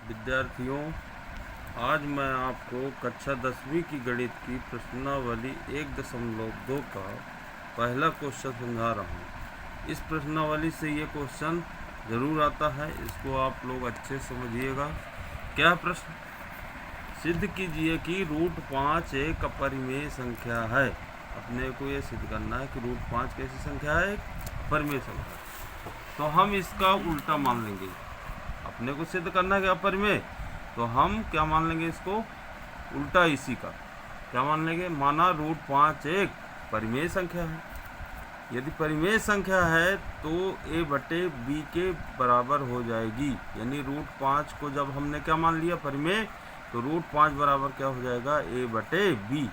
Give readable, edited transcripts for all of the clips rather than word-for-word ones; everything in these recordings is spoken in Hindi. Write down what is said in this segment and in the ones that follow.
विद्यार्थियों, आज मैं आपको कक्षा 10वीं की गणित की प्रश्नावली 1.2 का पहला क्वेश्चन समझा रहा हूँ। इस प्रश्नावली से ये क्वेश्चन ज़रूर आता है, इसको आप लोग अच्छे समझिएगा। क्या प्रश्न? सिद्ध कीजिए कि √5 एक अपरिमेय संख्या है। अपने को ये सिद्ध करना है कि √5 कैसी संख्या है? एक अपरिमेय संख्या। तो हम इसका उल्टा मान लेंगे। अपने को सिद्ध करना है कि अपरिमेय, तो हम क्या मान लेंगे? इसको उल्टा इसी का क्या मान लेंगे? माना √5 एक परिमेय संख्या है। यदि परिमेय संख्या है तो a/b के बराबर हो जाएगी। यानी √5 को जब हमने क्या मान लिया? परिमेय, तो √5 बराबर क्या हो जाएगा? a/b।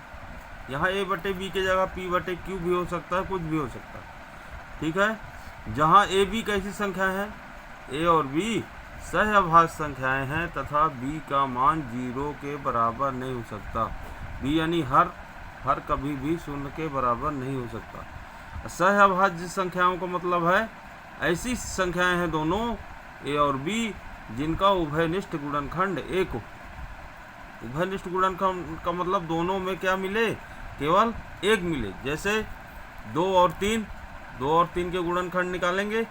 यहाँ a/b की जगह p/q भी हो सकता है, कुछ भी हो सकता है। ठीक है। जहाँ a b कैसी संख्या है? a और b सहअभाज्य संख्याएं हैं तथा b का मान 0 के बराबर नहीं हो सकता। b यानी हर कभी भी 0 के बराबर नहीं हो सकता। सहअभाज्य संख्याओं का मतलब है ऐसी संख्याएं हैं दोनों a और b जिनका उभयनिष्ठ गुणनखंड 1 हो। उभयनिष्ठ गुणनखंड का मतलब दोनों में क्या मिले? केवल 1 मिले। जैसे 2 और 3 के गुणनखंड निकालेंगे,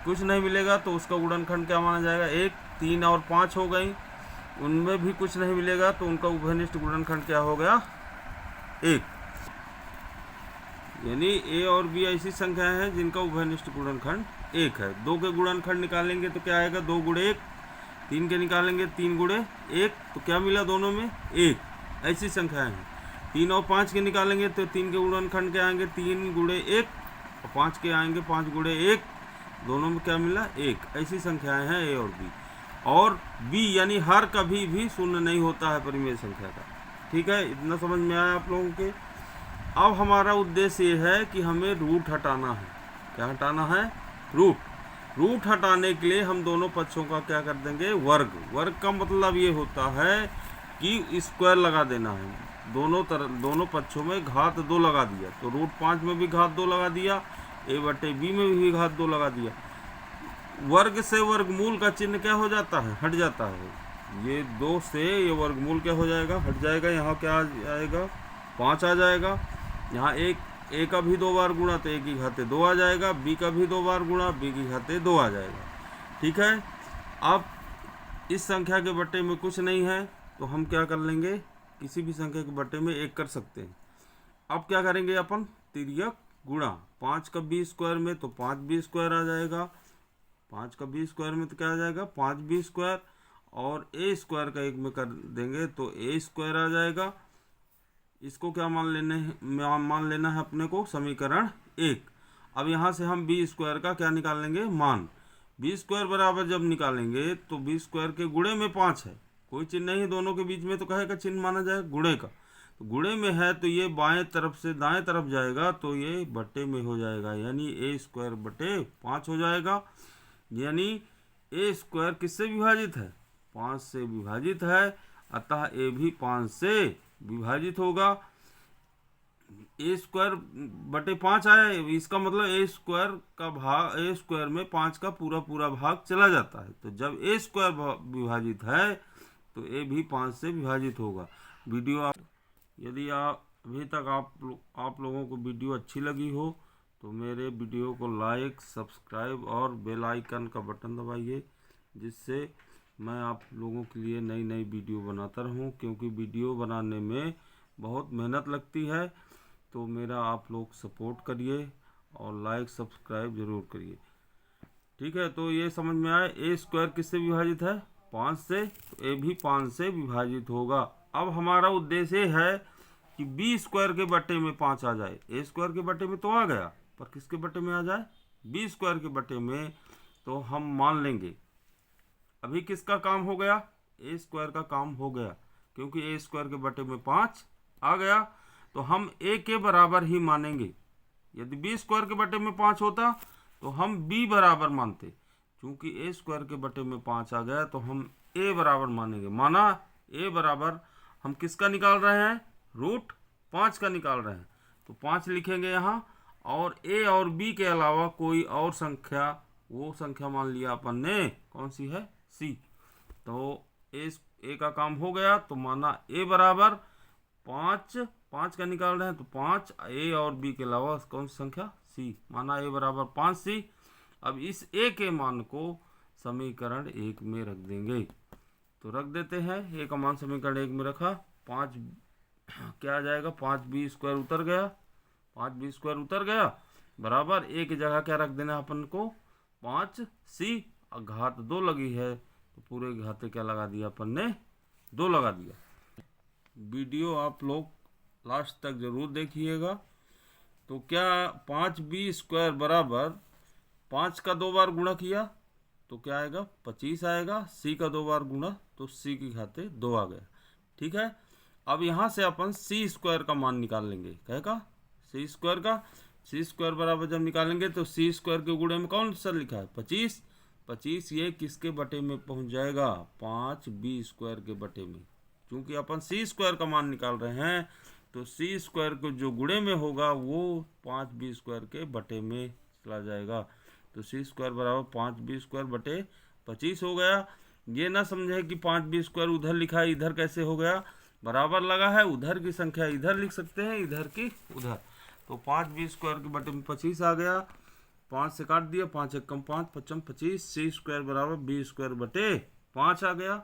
कुछ नहीं मिलेगा तो उसका गुणनखंड क्या माना जाएगा? 1। 3 और 5 हो गई, उनमें भी कुछ नहीं मिलेगा तो उनका उभयनिष्ठ गुणनखंड क्या हो गया? 1। यानी a और b ऐसी संख्याएं हैं जिनका उभयनिष्ठ गुणनखंड 1 है। 2 के गुणनखंड निकालेंगे तो क्या आएगा? 2 × 1। 3 के निकालेंगे 3 × 1, तो क्या मिला दोनों में? 1। ऐसी संख्याएं हैं। 3 और 5 के निकालेंगे तो 3 के गुणनखंड क्या आएंगे? 3 × 1, और 5 के आएंगे 5 × 1, दोनों में क्या मिला? 1। ऐसी संख्याएं हैं a और b। और b यानी हर कभी भी 0 नहीं होता है परिमेय संख्या का। ठीक है, इतना समझ में आया आप लोगों के? अब हमारा उद्देश्य ये है कि हमें रूट हटाना है। क्या हटाना है? रूट हटाने के लिए हम दोनों पक्षों का क्या कर देंगे? वर्ग का मतलब ये होता है कि स्क्वायर लगा देना है। दोनों पक्षों में घात 2 लगा दिया, तो √5 में भी घात 2 लगा दिया, a/b में भी घात 2 लगा दिया। वर्ग से वर्गमूल का चिन्ह क्या हो जाता है? हट जाता है। ये 2 से ये वर्गमूल क्या हो जाएगा? हट जाएगा। यहाँ क्या आ जाएगा? 5 आ जाएगा। यहाँ a का भी 2 बार गुणा तो a की घाते 2 आ जाएगा, b का भी 2 बार गुणा b की घाते 2 आ जाएगा। ठीक है। अब इस संख्या के बट्टे में कुछ नहीं है तो हम क्या कर लेंगे? किसी भी संख्या के बट्टे में 1 कर सकते हैं। अब क्या करेंगे अपन? तिर्यक गुणा। 5 का b² में तो 5b² आ जाएगा। 5 का b² में तो क्या आ जाएगा? 5b², और a² का 1 में कर देंगे तो a² आ जाएगा। इसको क्या मान लेना है अपने को? समीकरण 1। अब यहाँ से हम b² का क्या निकाल लेंगे? मान। b² बराबर जब निकालेंगे तो b² के गुणे में 5 है, कोई चिन्ह नहीं दोनों के बीच में, तो कहे का चिन्ह माना जाए गुणे का। तो गुणे में है तो ये बाएं तरफ से दाएं तरफ जाएगा तो ये बट्टे में हो जाएगा, यानी a²/5 हो जाएगा। यानी a² किससे विभाजित है? 5 से विभाजित है, अतः a भी 5 से विभाजित होगा। a²/5 आया, इसका मतलब a² में 5 का पूरा भाग चला जाता है। तो जब a² विभाजित है तो a भी 5 से विभाजित होगा। यदि अभी तक आप लोगों को वीडियो अच्छी लगी हो तो मेरे वीडियो को लाइक, सब्सक्राइब और बेल आइकन का बटन दबाइए, जिससे मैं आप लोगों के लिए नई नई वीडियो बनाता रहूं। क्योंकि वीडियो बनाने में बहुत मेहनत लगती है, तो मेरा आप लोग सपोर्ट करिए और लाइक सब्सक्राइब ज़रूर करिए। ठीक है, तो ये समझ में आए a² किससे विभाजित है? 5 से, तो a भी 5 से विभाजित होगा। अब हमारा उद्देश्य है कि b² के बट्टे में 5 आ जाए। a² के बट्टे में तो आ गया, पर किसके बट्टे में आ जाए? b² के बट्टे में। तो हम मान लेंगे अभी किसका काम हो गया? a² का काम हो गया, क्योंकि a² के बट्टे में 5 आ गया तो हम a के बराबर ही मानेंगे। यदि b² के बट्टे में 5 होता तो हम b बराबर मानते। क्योंकि a² के बट्टे में 5 आ गया तो हम a बराबर मानेंगे। माना a बराबर हम किसका निकाल रहे हैं? √5 का निकाल रहे हैं, तो 5 लिखेंगे यहाँ। और a और b के अलावा कोई और संख्या, वो संख्या मान लिया अपन ने, कौन सी है? c। तो ए का काम हो गया। तो माना ए बराबर 5 का निकाल रहे हैं तो 5, ए और बी के अलावा कौन सी संख्या, सी। माना ए बराबर 5c। अब इस ए के मान को समीकरण 1 में रख देंगे। तो रख देते हैं, ए का मान समीकरण 1 में रखा। 5 क्या आ जाएगा, 5b स्क्वायर उतर गया, 5b स्क्वायर उतर गया बराबर ए की जगह क्या रख देना अपन को, 5c। घात 2 लगी है तो पूरे घाते क्या लगा दिया अपन ने, 2 लगा दिया। वीडियो आप लोग लास्ट तक जरूर देखिएगा। तो क्या 5b स्क्वायर बराबर 5 का 2 बार गुणा किया तो क्या आएगा, 25 आएगा। c का 2 बार गुणा तो c की घाते 2 आ गया। ठीक है, अब यहाँ से अपन c स्क्वायर का मान निकाल लेंगे। कहेगा c स्क्वायर का, c स्क्वायर बराबर जब निकालेंगे तो c स्क्वायर के गुणे में कौन सा लिखा है, 25। 25 ये किसके बटे में पहुँच जाएगा, 5b स्क्वायर के बटे में। क्योंकि अपन c स्क्वायर का मान निकाल रहे हैं तो c स्क्वायर को जो गुणे में होगा वो 5b स्क्वायर के बटे में चला जाएगा। तो c स्क्वायर बराबर 5b स्क्वायर बटे 25 हो गया। ये ना समझे कि 5b स्क्वायर उधर लिखा है, इधर कैसे हो गया, बराबर लगा है, उधर की संख्या इधर लिख सकते हैं, इधर की उधर। तो 5b स्क्वायर के बटे में 25 आ गया, 5 से काट दिया, 5 एक कम 5, 5 25, c स्क्वायर बराबर b स्क्वायर बटे 5 आ गया।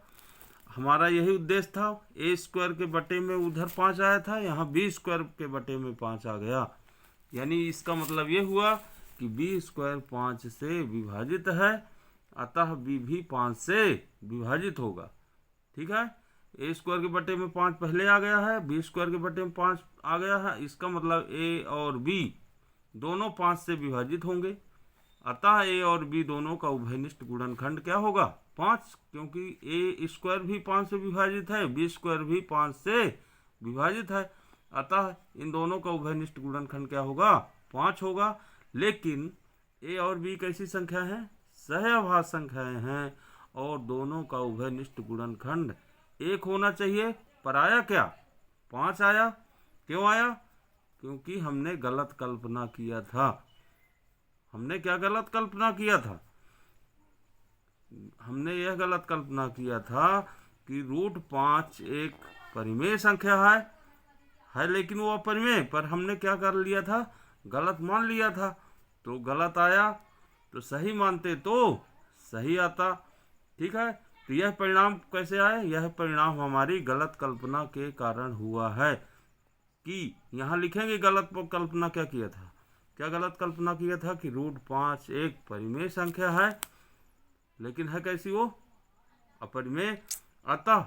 हमारा यही उद्देश्य था, ए स्क्वायर के बटे में उधर 5 आया था, यहाँ बी स्क्वायर के बटे में 5 आ गया। यानी इसका मतलब ये हुआ कि बी स्क्वायर 5 से विभाजित है, अतः बी भी 5 से विभाजित होगा। ठीक है, ए स्क्वायर के बटे में 5 पहले आ गया है, बी स्क्वायर के बटे में 5 आ गया है, इसका मतलब ए और बी दोनों 5 से विभाजित होंगे। अतः ए और बी दोनों का उभयनिष्ठ गुणनखंड क्या होगा, 5। क्योंकि ए स्क्वायर भी 5 से विभाजित है, बी स्क्वायर भी 5 से विभाजित है, अतः इन दोनों का उभयनिष्ठ गुणनखंड क्या होगा, 5 होगा। लेकिन ए और बी कैसी संख्या है, सहअभाज्य संख्याएं हैं और दोनों का उभयनिष्ठ गुणनखंड 1 होना चाहिए। पर आया क्या, 5 आया। क्यों आया, क्योंकि हमने गलत कल्पना किया था। हमने क्या गलत कल्पना किया था, हमने यह गलत कल्पना किया था कि √5 एक परिमेय संख्या है लेकिन वो अपरिमेय। पर हमने क्या कर लिया था, गलत मान लिया था। तो गलत आया, तो सही मानते तो सही आता। ठीक है, तो यह परिणाम कैसे आए, यह परिणाम हमारी गलत कल्पना के कारण हुआ है। कि यहाँ लिखेंगे गलत कल्पना क्या किया था, क्या गलत कल्पना किया था कि √5 एक परिमेय संख्या है, लेकिन है कैसी वो, अपरिमेय। अतः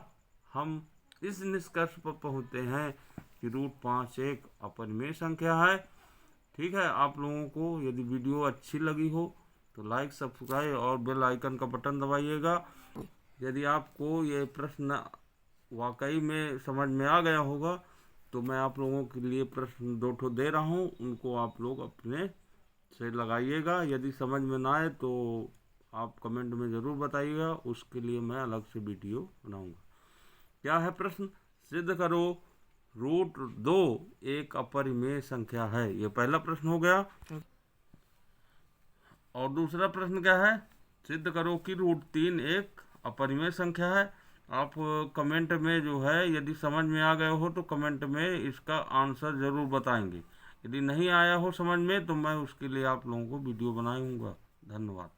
हम इस निष्कर्ष पर पहुँचते हैं कि √5 एक अपरिमेय संख्या है। ठीक है, आप लोगों को यदि वीडियो अच्छी लगी हो तो लाइक, सब्सक्राइब और बेल आइकन का बटन दबाइएगा। यदि आपको ये प्रश्न वाकई में समझ में आ गया होगा तो मैं आप लोगों के लिए प्रश्न 2 ठो दे रहा हूँ, उनको आप लोग अपने से लगाइएगा। यदि समझ में ना आए तो आप कमेंट में ज़रूर बताइएगा, उसके लिए मैं अलग से वीडियो बनाऊंगा। क्या है प्रश्न, सिद्ध करो √2 एक अपरिमेय संख्या है। ये पहला प्रश्न हो गया। और दूसरा प्रश्न क्या है, सिद्ध करो कि √3 एक अपरिमेय संख्या है। आप कमेंट में जो है यदि समझ में आ गए हो तो कमेंट में इसका आंसर ज़रूर बताएंगे। यदि नहीं आया हो समझ में तो मैं उसके लिए आप लोगों को वीडियो बनाऊंगा। धन्यवाद।